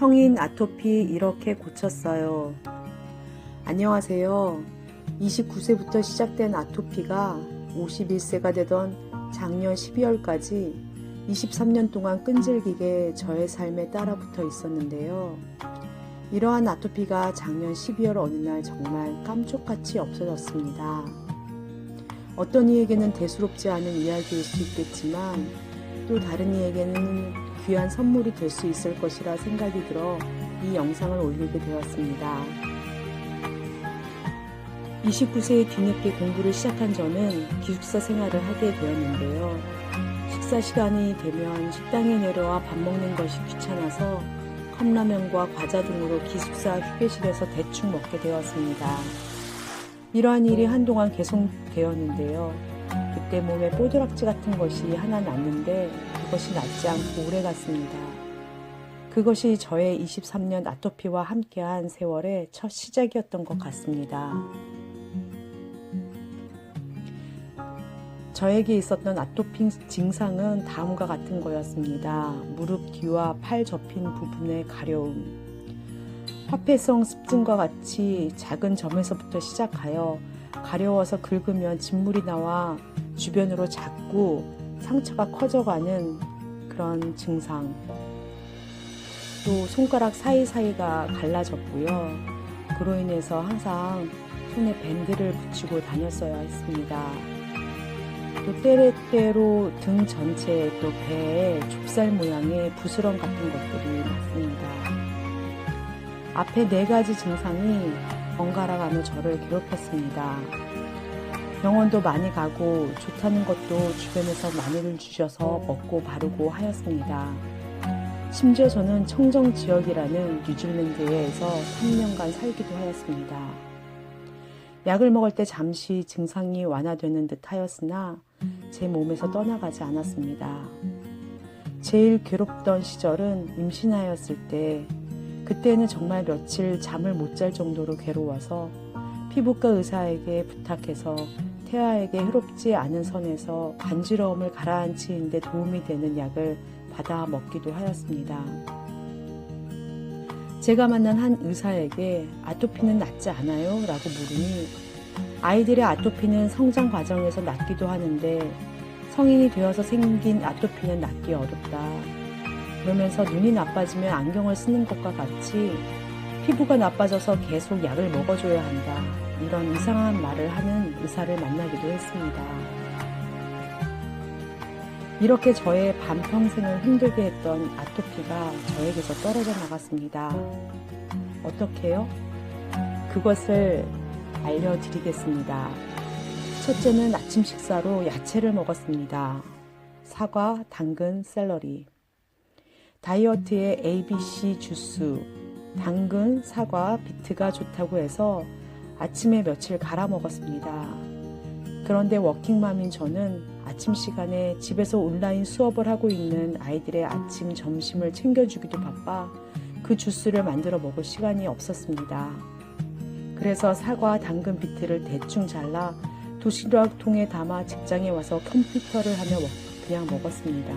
성인 아토피 이렇게 고쳤어요. 안녕하세요. 29세부터 시작된 아토피가 51세가 되던 작년 12월까지 23년 동안 끈질기게 저의 삶에 따라붙어 있었는데요. 이러한 아토피가 작년 12월 어느 날 정말 깜짝같이 없어졌습니다. 어떤 이에게는 대수롭지 않은 이야기일 수 있겠지만 또 다른 이에게는 귀한 선물이 될 수 있을 것이라 생각이 들어 이 영상을 올리게 되었습니다. 29세의 뒤늦게 공부를 시작한 저는 기숙사 생활을 하게 되었는데요. 식사 시간이 되면 식당에 내려와 밥 먹는 것이 귀찮아서 컵라면과 과자 등으로 기숙사 휴게실에서 대충 먹게 되었습니다. 이러한 일이 한동안 계속되었는데요. 그때 몸에 뽀드락지 같은 것이 하나 났는데 그것이 낫지 않고 오래 갔습니다. 그것이 저의 23년 아토피와 함께한 세월의 첫 시작이었던 것 같습니다. 저에게 있었던 아토피 증상은 다음과 같은 거였습니다. 무릎 뒤와 팔 접힌 부분의 가려움, 화폐성 습진과 같이 작은 점에서부터 시작하여 가려워서 긁으면 진물이 나와 주변으로 자꾸 상처가 커져가는 그런 증상. 또 손가락 사이사이가 갈라졌고요. 그로 인해서 항상 손에 밴드를 붙이고 다녔어야 했습니다. 또 때때로 등 전체에 또 배에 좁쌀 모양의 부스럼 같은 것들이 났습니다. 앞에 4가지 증상이 번갈아가며 저를 괴롭혔습니다. 병원도 많이 가고 좋다는 것도 주변에서 많이들 주셔서 먹고 바르고 하였습니다. 심지어 저는 청정지역이라는 뉴질랜드에서 3년간 살기도 하였습니다. 약을 먹을 때 잠시 증상이 완화되는 듯 하였으나 제 몸에서 떠나가지 않았습니다. 제일 괴롭던 시절은 임신하였을 때, 그때는 정말 며칠 잠을 못 잘 정도로 괴로워서 피부과 의사에게 부탁해서 태아에게 해롭지 않은 선에서 간지러움을 가라앉히는 데 도움이 되는 약을 받아 먹기도 하였습니다. 제가 만난 한 의사에게 아토피는 낫지 않아요? 라고 물으니 아이들의 아토피는 성장 과정에서 낫기도 하는데 성인이 되어서 생긴 아토피는 낫기 어렵다. 그러면서 눈이 나빠지면 안경을 쓰는 것과 같이 피부가 나빠져서 계속 약을 먹어줘야 한다. 이런 이상한 말을 하는 의사를 만나기도 했습니다. 이렇게 저의 반평생을 힘들게 했던 아토피가 저에게서 떨어져 나갔습니다. 어떻게요? 그것을 알려드리겠습니다. 첫째는 아침 식사로 야채를 먹었습니다. 사과, 당근, 샐러리. 다이어트에 ABC 주스, 당근, 사과, 비트가 좋다고 해서 아침에 며칠 갈아 먹었습니다. 그런데 워킹맘인 저는 아침 시간에 집에서 온라인 수업을 하고 있는 아이들의 아침, 점심을 챙겨주기도 바빠 그 주스를 만들어 먹을 시간이 없었습니다. 그래서 사과, 당근, 비트를 대충 잘라 도시락통에 담아 직장에 와서 컴퓨터를 하며 그냥 먹었습니다.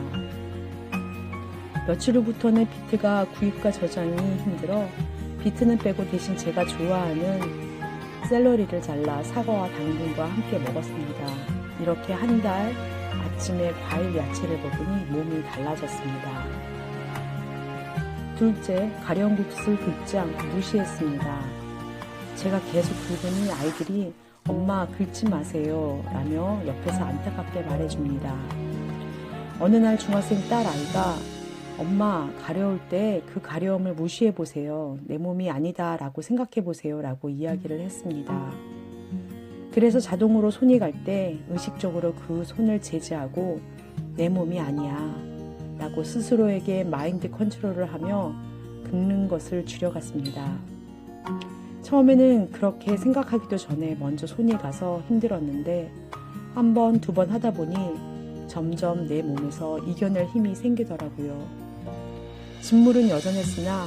며칠 후부터는 비트가 구입과 저장이 힘들어 비트는 빼고 대신 제가 좋아하는 샐러리를 잘라 사과와 당근과 함께 먹었습니다. 이렇게 한 달 아침에 과일, 야채를 먹으니 몸이 달라졌습니다. 둘째, 가려운 국수를 긁지 않고 무시했습니다. 제가 계속 긁으니 아이들이 엄마 긁지 마세요 라며 옆에서 안타깝게 말해줍니다. 어느 날 중학생 딸 아이가 엄마 가려울 때 그 가려움을 무시해보세요. 내 몸이 아니다 라고 생각해보세요 라고 이야기를 했습니다. 그래서 자동으로 손이 갈 때 의식적으로 그 손을 제지하고 내 몸이 아니야 라고 스스로에게 마인드 컨트롤을 하며 긁는 것을 줄여갔습니다. 처음에는 그렇게 생각하기도 전에 먼저 손이 가서 힘들었는데 한 번, 2번 하다 보니 점점 내 몸에서 이겨낼 힘이 생기더라고요. 진물은 여전했으나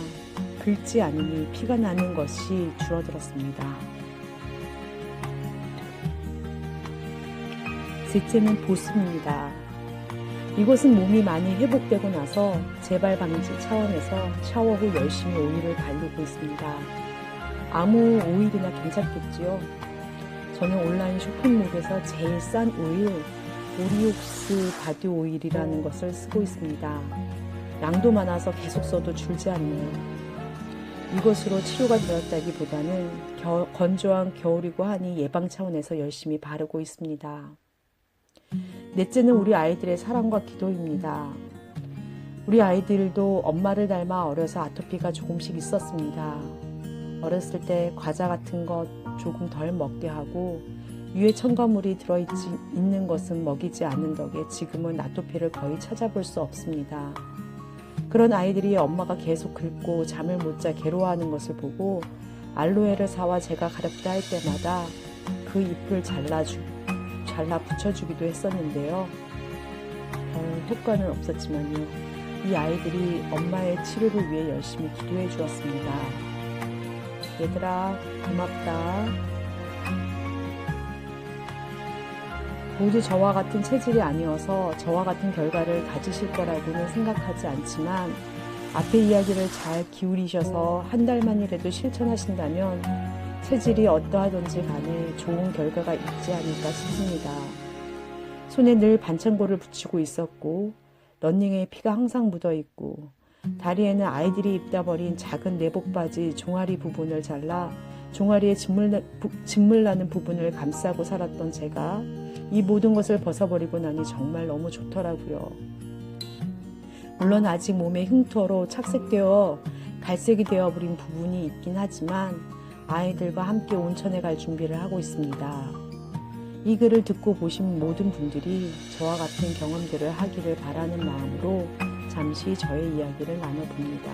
긁지 않으니 피가 나는 것이 줄어들었습니다. 셋째는 보습입니다. 이곳은 몸이 많이 회복되고 나서 재발 방지 차원에서 샤워 후 열심히 오일을 바르고 있습니다. 아무 오일이나 괜찮겠지요? 저는 온라인 쇼핑몰에서 제일 싼 오일, 오리옥스 바디 오일이라는 것을 쓰고 있습니다. 양도 많아서 계속 써도 줄지 않네요. 이것으로 치료가 되었다기보다는 건조한 겨울이고 하니 예방 차원에서 열심히 바르고 있습니다. 넷째는 우리 아이들의 사랑과 기도입니다. 우리 아이들도 엄마를 닮아 어려서 아토피가 조금씩 있었습니다. 어렸을 때 과자 같은 것 조금 덜 먹게 하고 위에 첨가물이 들어있는 것은 먹이지 않는 덕에 지금은 아토피를 거의 찾아볼 수 없습니다. 그런 아이들이 엄마가 계속 긁고 잠을 못 자 괴로워하는 것을 보고 알로에를 사와 제가 가렵다 할 때마다 그 잎을 잘라 붙여주기도 했었는데요. 별 효과는 없었지만요. 이 아이들이 엄마의 치료를 위해 열심히 기도해 주었습니다. 얘들아, 고맙다. 모두 저와 같은 체질이 아니어서 저와 같은 결과를 가지실 거라고는 생각하지 않지만 앞의 이야기를 잘 기울이셔서 한 달만이라도 실천하신다면 체질이 어떠하든지 간에 좋은 결과가 있지 않을까 싶습니다. 손에 늘 반창고를 붙이고 있었고 런닝에 피가 항상 묻어있고 다리에는 아이들이 입다 버린 작은 내복 바지 종아리 부분을 잘라 종아리에 짓물 나는 부분을 감싸고 살았던 제가 이 모든 것을 벗어버리고 나니 정말 너무 좋더라고요. 물론 아직 몸에 흉터로 착색되어 갈색이 되어버린 부분이 있긴 하지만 아이들과 함께 온천에 갈 준비를 하고 있습니다. 이 글을 듣고 보신 모든 분들이 저와 같은 경험들을 하기를 바라는 마음으로 잠시 저의 이야기를 나눠봅니다.